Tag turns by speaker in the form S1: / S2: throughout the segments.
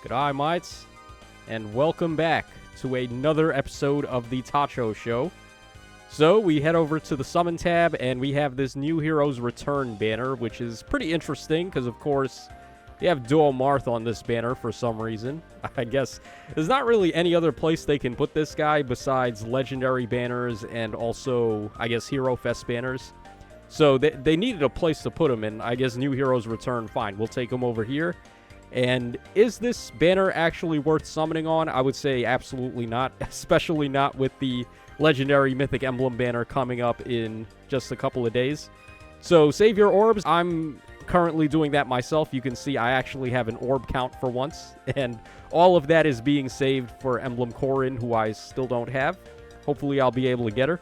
S1: G'day, mates, and welcome back to another episode of the Tacho Show. So, we head over to the Summon tab, and we have this New Heroes Return banner, which is pretty interesting, because, of course, you have Duo Marth on this banner for some reason. I guess there's not really any other place they can put this guy besides Legendary banners and also, I guess, Hero Fest banners. So, they needed a place to put him, and I guess New Heroes Return, fine, we'll take him over here. And is this banner actually worth summoning on? I would say absolutely not, especially not with the Legendary Mythic Emblem banner coming up in just a couple of days. So save your orbs. I'm currently doing that myself. You can see I actually have an orb count for once, and all of that is being saved for Emblem Corin, who I still don't have. Hopefully I'll be able to get her.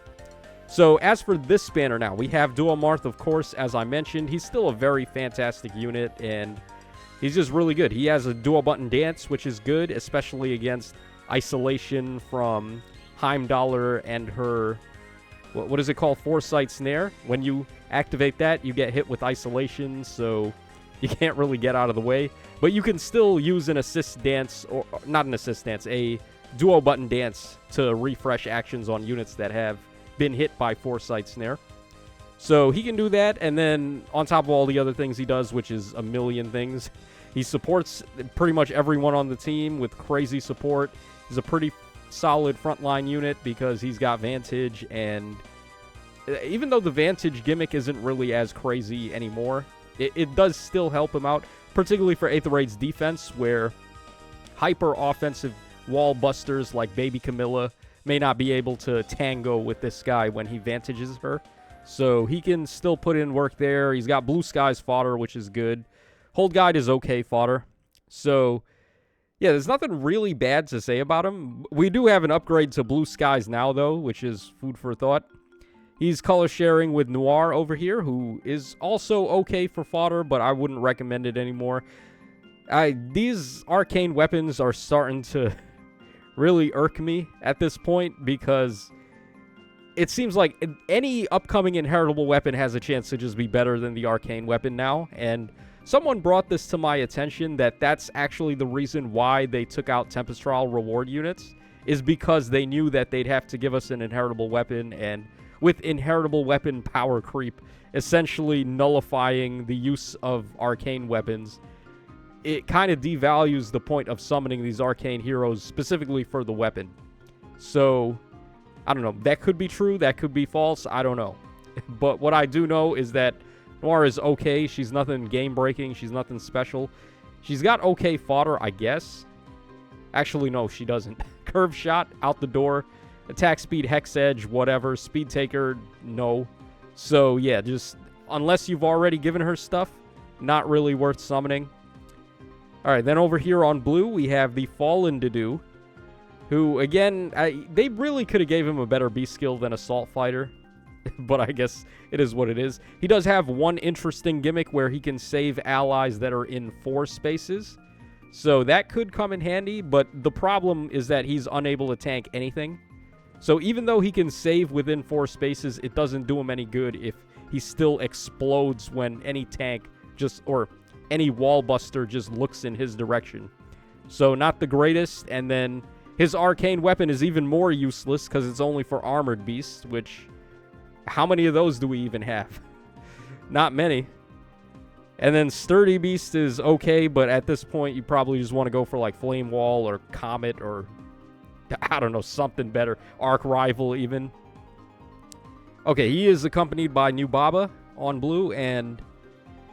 S1: So as for this banner now, we have Duo Marth, of course, as I mentioned. He's still a very fantastic unit, and he's just really good. He has a dual button dance, which is good, especially against isolation from Heimdallr and her, what is it called? Foresight Snare. When you activate that, you get hit with isolation, so you can't really get out of the way. But you can still use an assist dance, or not an assist dance, a dual button dance to refresh actions on units that have been hit by Foresight Snare. So he can do that, and then on top of all the other things he does, which is a million things, he supports pretty much everyone on the team with crazy support. He's a pretty solid frontline unit because he's got Vantage, and even though the Vantage gimmick isn't really as crazy anymore, it does still help him out, particularly for Aetherraid's defense, where hyper-offensive wall busters like Baby Camilla may not be able to tango with this guy when he Vantages her. So he can still put in work there. He's got Blue Skies fodder, which is good. Hold Guide is okay fodder. So, yeah, there's nothing really bad to say about him. We do have an upgrade to Blue Skies now, though, which is food for thought. He's color sharing with Noire over here, who is also okay for fodder, but I wouldn't recommend it anymore. These arcane weapons are starting to really irk me at this point, because it seems like any upcoming inheritable weapon has a chance to just be better than the arcane weapon now, and someone brought this to my attention that that's actually the reason why they took out Tempest Trial reward units, is because they knew that they'd have to give us an inheritable weapon, and with inheritable weapon power creep essentially nullifying the use of arcane weapons, it kind of devalues the point of summoning these arcane heroes specifically for the weapon. So I don't know. That could be true. That could be false. I don't know. But what I do know is that Noire is okay. She's nothing game-breaking. She's nothing special. She's got okay fodder, I guess. Actually, no, she doesn't. Curve shot, out the door. Attack speed, hex edge, whatever. Speed taker, no. So, yeah, just unless you've already given her stuff, not really worth summoning. Alright, then over here on blue, we have the Fallen Dedue, who, again, they really could have gave him a better beast skill than Assault Fighter, but I guess it is what it is. He does have one interesting gimmick where he can save allies that are in 4 spaces, so that could come in handy, but the problem is that he's unable to tank anything. So even though he can save within 4 spaces, it doesn't do him any good if he still explodes when any tank or any wall buster just looks in his direction. So not the greatest, and then his arcane weapon is even more useless because it's only for armored beasts, which, how many of those do we even have? Not many. And then sturdy beast is okay, but at this point you probably just want to go for like flame wall or comet or I don't know, something better. Arc rival even. Okay, he is accompanied by Nuba on blue, and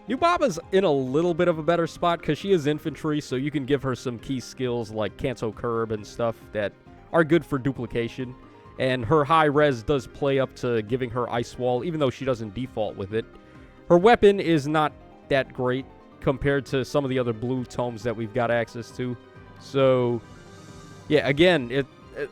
S1: Nubaba's in a little bit of a better spot because she is infantry, so you can give her some key skills like Canto Curb and stuff that are good for duplication. And her high res does play up to giving her Ice Wall, even though she doesn't default with it. Her weapon is not that great compared to some of the other blue tomes that we've got access to. So, yeah, again,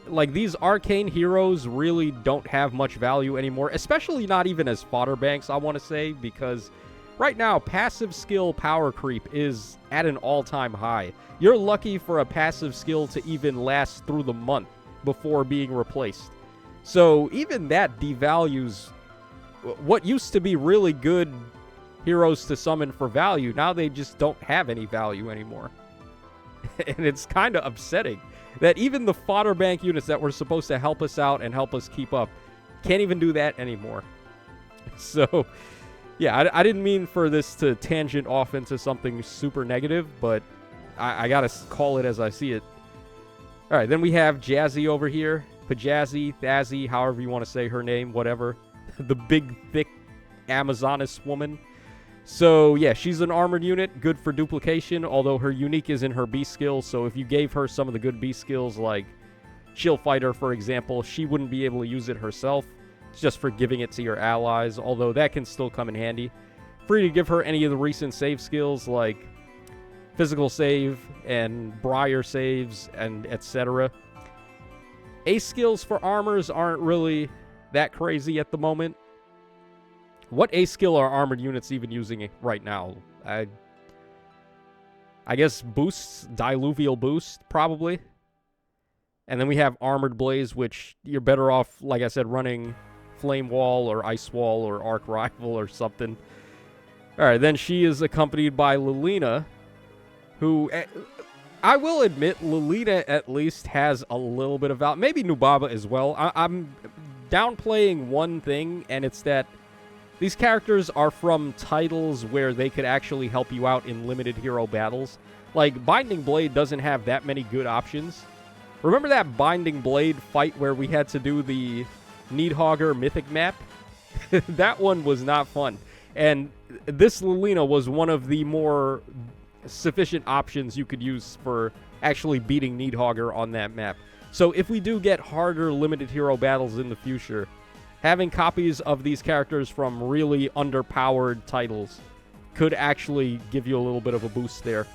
S1: like these arcane heroes really don't have much value anymore, especially not even as fodder banks, I want to say, because right now, passive skill power creep is at an all-time high. You're lucky for a passive skill to even last through the month before being replaced. So even that devalues what used to be really good heroes to summon for value. Now they just don't have any value anymore. And it's kind of upsetting that even the fodder bank units that were supposed to help us out and help us keep up can't even do that anymore. So, yeah, I didn't mean for this to tangent off into something super negative, but I gotta call it as I see it. All right, then we have Jazzy over here. Pajazzy, Thazzy, however you want to say her name, whatever. The big, thick Amazoness woman. So, yeah, she's an armored unit, good for duplication, although her unique is in her B skills, so if you gave her some of the good B skills, like Shield Fighter, for example, she wouldn't be able to use it herself. It's just for giving it to your allies, although that can still come in handy. Free to give her any of the recent save skills, like physical save and Briar saves and etc. Ace skills for armors aren't really that crazy at the moment. What ace skill are armored units even using right now? I guess boosts, diluvial boost, probably. And then we have armored blaze, which you're better off, like I said, running flame wall or ice wall or arc rival or something. All right, then she is accompanied by Lilina, who I will admit, Lilina at least has a little bit of value. Maybe Nuba as well. I'm downplaying one thing, and it's that these characters are from titles where they could actually help you out in limited hero battles. Like, Binding Blade doesn't have that many good options. Remember that Binding Blade fight where we had to do the Needhogger Mythic map? That one was not fun. And this Lilina was one of the more sufficient options you could use for actually beating Needhogger on that map. So if we do get harder limited hero battles in the future, having copies of these characters from really underpowered titles could actually give you a little bit of a boost there.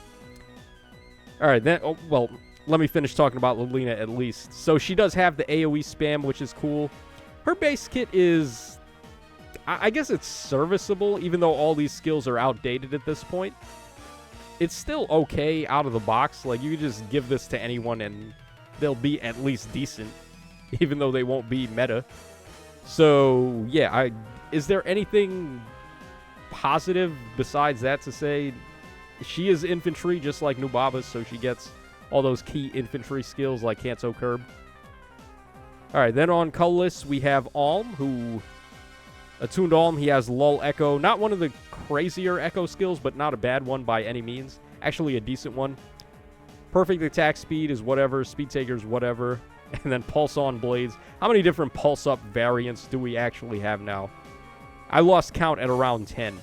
S1: All right, then, well, let me finish talking about Lilina at least. So she does have the AoE spam, which is cool. Her base kit is, I guess it's serviceable, even though all these skills are outdated at this point. It's still okay out of the box. Like, you can just give this to anyone and they'll be at least decent, even though they won't be meta. So, yeah, is there anything positive besides that to say? She is infantry just like Nuba, so she gets all those key infantry skills like Kanto Curb. All right, then on colorless, we have Alm, who... Attuned Alm, he has Lull Echo. Not one of the crazier Echo skills, but not a bad one by any means. Actually a decent one. Perfect attack speed is whatever. Speed taker's whatever. And then Pulse on Blades. How many different Pulse Up variants do we actually have now? I lost count at around 10.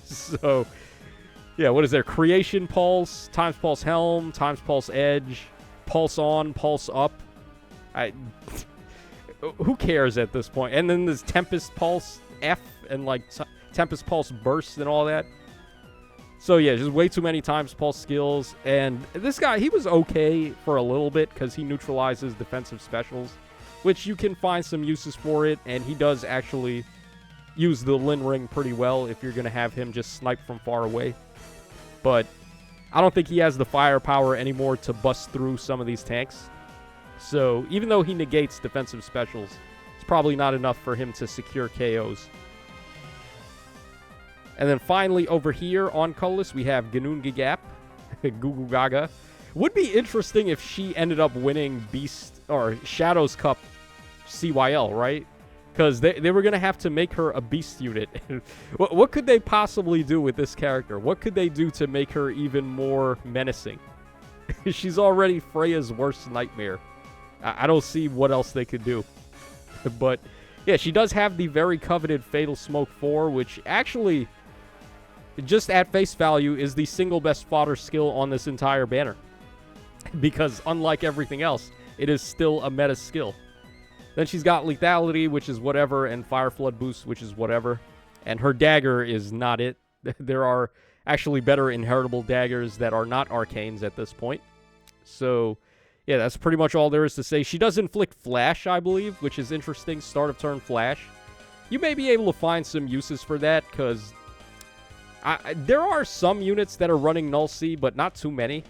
S1: So, yeah, what is there? Creation Pulse, times Pulse Helm, times Pulse Edge, Pulse On, Pulse Up. Who cares at this point? And then there's Tempest Pulse F and like Tempest Pulse Burst and all that. So yeah, just way too many times Pulse skills. And this guy, he was okay for a little bit because he neutralizes defensive specials, which you can find some uses for it. And he does actually use the Lin Ring pretty well if you're going to have him just snipe from far away. But I don't think he has the firepower anymore to bust through some of these tanks. So even though he negates defensive specials, it's probably not enough for him to secure KOs. And then finally over here on colorless, we have Ginnungagap, Gugugaga. Would be interesting if she ended up winning Beast or Shadows Cup CYL, right? Because they were going to have to make her a beast unit. What could they possibly do with this character? What could they do to make her even more menacing? She's already Freya's worst nightmare. I don't see what else they could do. But, yeah, she does have the very coveted Fatal Smoke 4, which actually, just at face value, is the single best fodder skill on this entire banner. Because, unlike everything else, it is still a meta skill. Then she's got Lethality, which is whatever, and Fire Flood Boost, which is whatever. And her dagger is not it. There are actually better inheritable daggers that are not arcanes at this point. So, yeah, that's pretty much all there is to say. She does inflict Flash, I believe, which is interesting. Start of turn Flash. You may be able to find some uses for that, because there are some units that are running Null C, but not too many.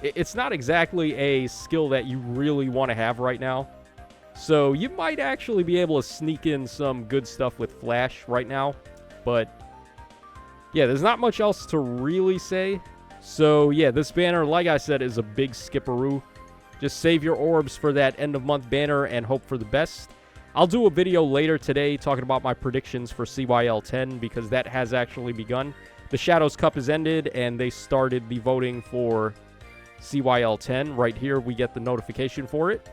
S1: It's not exactly a skill that you really want to have right now. So you might actually be able to sneak in some good stuff with Flash right now. But, yeah, there's not much else to really say. So, yeah, this banner, like I said, is a big skipperoo. Just save your orbs for that end-of-month banner and hope for the best. I'll do a video later today talking about my predictions for CYL 10 because that has actually begun. The Shadows Cup has ended, and they started the voting for CYL 10. Right here, we get the notification for it.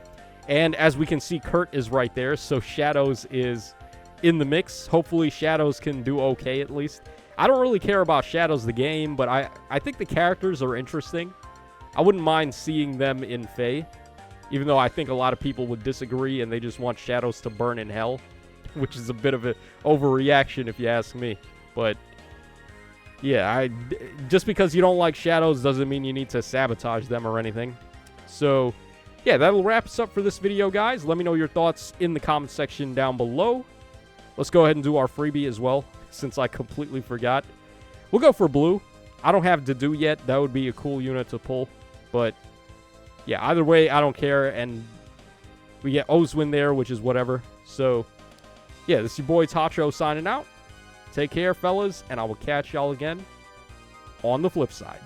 S1: And as we can see, Kurt is right there, so Shadows is in the mix. Hopefully, Shadows can do okay at least. I don't really care about Shadows the game, but I think the characters are interesting. I wouldn't mind seeing them in Fae, even though I think a lot of people would disagree and they just want Shadows to burn in hell, which is a bit of an overreaction if you ask me. But yeah, just because you don't like Shadows doesn't mean you need to sabotage them or anything. So yeah, that'll wrap us up for this video, guys. Let me know your thoughts in the comment section down below. Let's go ahead and do our freebie as well, since I completely forgot. We'll go for blue. I don't have Dedue yet. That would be a cool unit to pull. But yeah, either way, I don't care. And we get Ozwin there, which is whatever. So yeah, this is your boy Tacho signing out. Take care, fellas, and I will catch y'all again on the flip side.